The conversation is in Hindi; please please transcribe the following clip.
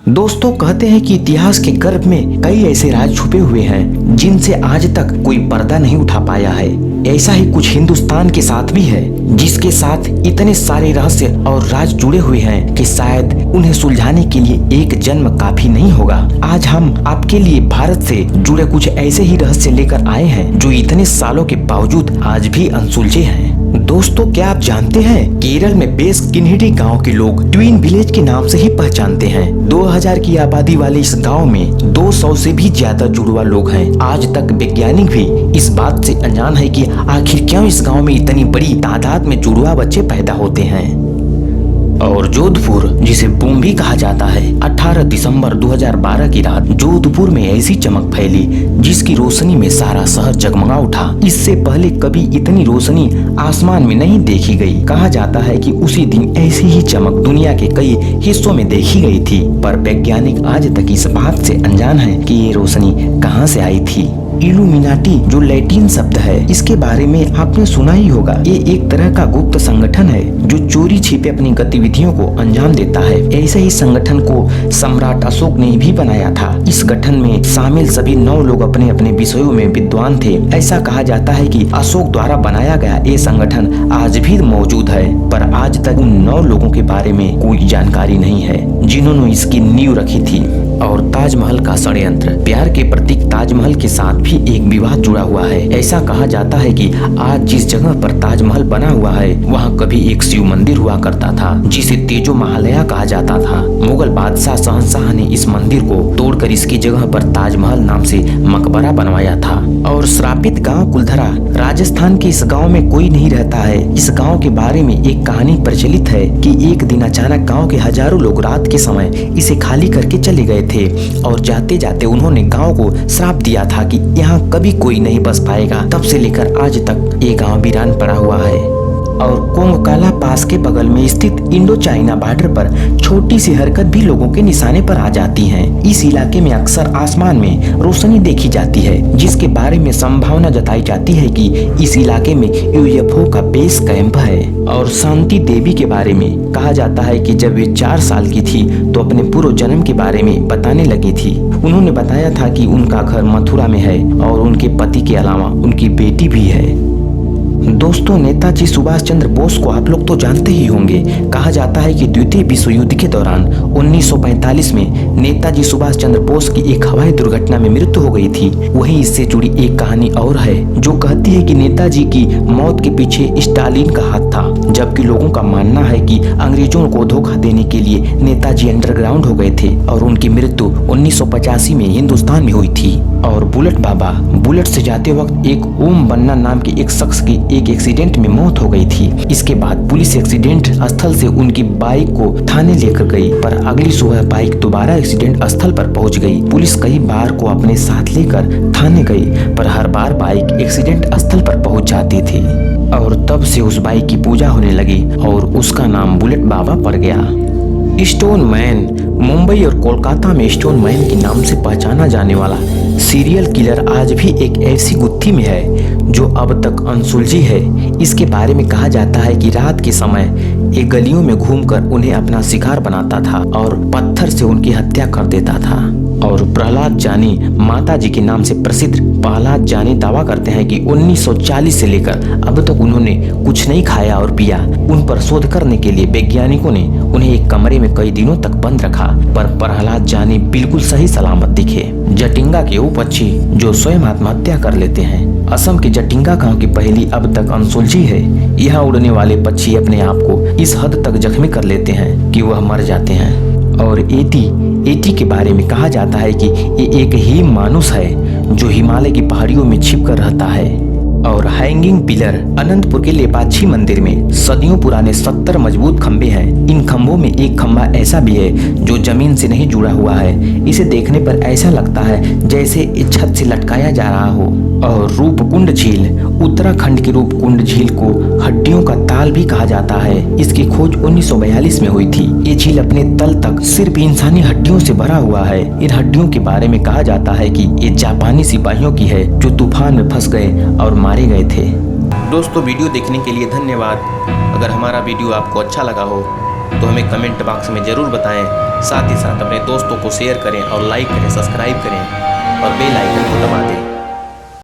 दोस्तों कहते हैं कि इतिहास के गर्भ में कई ऐसे राज छुपे हुए हैं जिनसे आज तक कोई पर्दा नहीं उठा पाया है। ऐसा ही कुछ हिंदुस्तान के साथ भी है, जिसके साथ इतने सारे रहस्य और राज जुड़े हुए हैं कि शायद उन्हें सुलझाने के लिए एक जन्म काफी नहीं होगा। आज हम आपके लिए भारत से जुड़े कुछ ऐसे ही रहस्य लेकर आए हैं जो इतने सालों के बावजूद आज भी अनसुलझे हैं। दोस्तों, क्या आप जानते हैं केरल में बेस किन्हिडी गांव के लोग ट्विन विलेज के नाम से ही पहचानते हैं। 2000 की आबादी वाले इस गांव में 200 से भी ज्यादा जुड़वा लोग हैं। आज तक वैज्ञानिक भी इस बात से अनजान है कि आखिर क्यों इस गांव में इतनी बड़ी तादाद में जुड़वा बच्चे पैदा होते हैं। और जोधपुर, जिसे बूम भी कहा जाता है, 18 दिसंबर 2012 की रात जोधपुर में ऐसी चमक फैली जिसकी रोशनी में सारा शहर जगमगा उठा। इससे पहले कभी इतनी रोशनी आसमान में नहीं देखी गई। कहा जाता है कि उसी दिन ऐसी ही चमक दुनिया के कई हिस्सों में देखी गई थी, पर वैज्ञानिक आज तक इस बात से अनजान है कि ये रोशनी कहाँ से आई थी। इल्यूमिनाटी जो लैटिन शब्द है, इसके बारे में आपने सुना ही होगा। ये एक तरह का गुप्त संगठन है जो चोरी छिपे अपनी गतिविधियों को अंजाम देता है। ऐसे ही संगठन को सम्राट अशोक ने भी बनाया था। इस गठन में शामिल सभी 9 लोग अपने अपने विषयों में विद्वान थे। ऐसा कहा जाता है कि अशोक द्वारा बनाया गया ये संगठन आज भी मौजूद है, पर आज तक उन 9 लोगों के बारे में कोई जानकारी नहीं है जिन्होंने इसकी नींव रखी थी। और ताजमहल का षड्यंत्र, प्यार के प्रतीक ताजमहल के साथ भी एक विवाद जुड़ा हुआ है। ऐसा कहा जाता है कि आज जिस जगह पर ताजमहल बना हुआ है वहाँ कभी एक शिव मंदिर हुआ करता था जिसे तेजो महालया कहा जाता था। मुगल बादशाह शहंशाह ने इस मंदिर को तोड़कर इसकी जगह पर ताजमहल नाम से मकबरा बनवाया था। और श्रापित गांव कुलधरा, राजस्थान के इस गांव में कोई नहीं रहता है। इस गांव के बारे में एक कहानी प्रचलित है कि एक दिन अचानक गांव के हजारों लोग रात के समय इसे खाली करके चले गए थे और जाते जाते उन्होंने गांव को श्राप दिया था कि यहाँ कभी कोई नहीं बस पाएगा। तब से लेकर आज तक ये गांव वीरान पड़ा हुआ है। और कोंगकाला पास के बगल में स्थित इंडो चाइना बॉर्डर पर छोटी सी हरकत भी लोगों के निशाने पर आ जाती है। इस इलाके में अक्सर आसमान में रोशनी देखी जाती है, जिसके बारे में संभावना जताई जाती है कि इस इलाके में यूएफओ का बेस कैंप है। और शांति देवी के बारे में कहा जाता है कि जब वे 4 साल की थी तो अपने पूर्व जन्म के बारे में बताने लगी थी। उन्होंने बताया था कि उनका घर मथुरा में है और उनके पति के अलावा उनकी बेटी भी है। दोस्तों, नेताजी सुभाष चंद्र बोस को आप लोग तो जानते ही होंगे। कहा जाता है कि द्वितीय विश्व युद्ध के दौरान 1945 में नेताजी सुभाष चंद्र बोस की एक हवाई दुर्घटना में मृत्यु हो गई थी। वहीं इससे जुड़ी एक कहानी और है जो कहती है कि नेताजी की मौत के पीछे स्टालिन का हाथ था, जबकि लोगों का मानना है कि अंग्रेजों को धोखा देने के लिए नेताजी अंडरग्राउंड हो गए थे और उनकी मृत्यु 1985 में हिंदुस्तान में हुई थी। और बुलेट बाबा, बुलेट से जाते वक्त एक ओम बन्ना नाम के एक शख्स की एक एक्सीडेंट में मौत हो गई थी। इसके बाद पुलिस एक्सीडेंट स्थल से उनकी बाइक को थाने लेकर गई, पर अगली सुबह बाइक दोबारा एक्सीडेंट स्थल पर पहुंच गई। पुलिस कई बार को अपने साथ लेकर थाने गई, पर हर बार बाइक एक्सीडेंट स्थल पर पहुंच जाती थी। और तब से उस बाइक की पूजा होने लगी और उसका नाम बुलेट बाबा पड़ गया। स्टोन मैन, मुंबई और कोलकाता में स्टोन मैन के नाम से पहचाना जाने वाला सीरियल किलर आज भी एक ऐसी गुत्थी में है जो अब तक अनसुलझी है। इसके बारे में कहा जाता है कि रात के समय एक गलियों में घूमकर उन्हें अपना शिकार बनाता था और पत्थर से उनकी हत्या कर देता था। और प्रहलाद जानी, माता जी के नाम से प्रसिद्ध प्रहलाद जानी दावा करते हैं कि 1940 से लेकर अब तक उन्होंने कुछ नहीं खाया और पिया। उन पर शोध करने के लिए वैज्ञानिकों ने उन्हें एक कमरे में कई दिनों तक बंद रखा, पर प्रहलाद जानी बिल्कुल सही सलामत दिखे। जटिंगा के वो पक्षी जो स्वयं आत्महत्या कर लेते हैं। असम के जटिंगा गांव की पहेली अब तक अनसुलझी है। यहाँ उड़ने वाले पक्षी अपने आप को इस हद तक जख्मी कर लेते हैं कि वह मर जाते हैं। और एटी के बारे में कहा जाता है कि ये एक हिम मानुस है जो हिमालय की पहाड़ियों में छिपकर रहता है। और हैंगिंग पिलर, अनंतपुर के लेपाक्षी मंदिर में सदियों पुराने 70 मजबूत खंभे हैं। इन खंभों में एक खंभा ऐसा भी है जो जमीन से नहीं जुड़ा हुआ है। इसे देखने पर ऐसा लगता है जैसे इस छत से लटकाया जा रहा हो। और रूपकुंड झील, उत्तराखंड की रूपकुंड झील को हड्डियों का ताल भी कहा जाता है। इसकी खोज 1942 में हुई थी। ये झील अपने तल तक सिर्फ इंसानी हड्डियों से भरा हुआ है। इन हड्डियों के बारे में कहा जाता है कि ये जापानी सिपाहियों की है जो तूफान में फंस गए और मारे गए थे। दोस्तों, वीडियो देखने के लिए धन्यवाद। अगर हमारा वीडियो आपको अच्छा लगा हो तो हमें कमेंट बॉक्स में ज़रूर बताएं। साथ ही साथ अपने दोस्तों को शेयर करें और लाइक करें, सब्सक्राइब करें और बेल आइकन को दबा दें।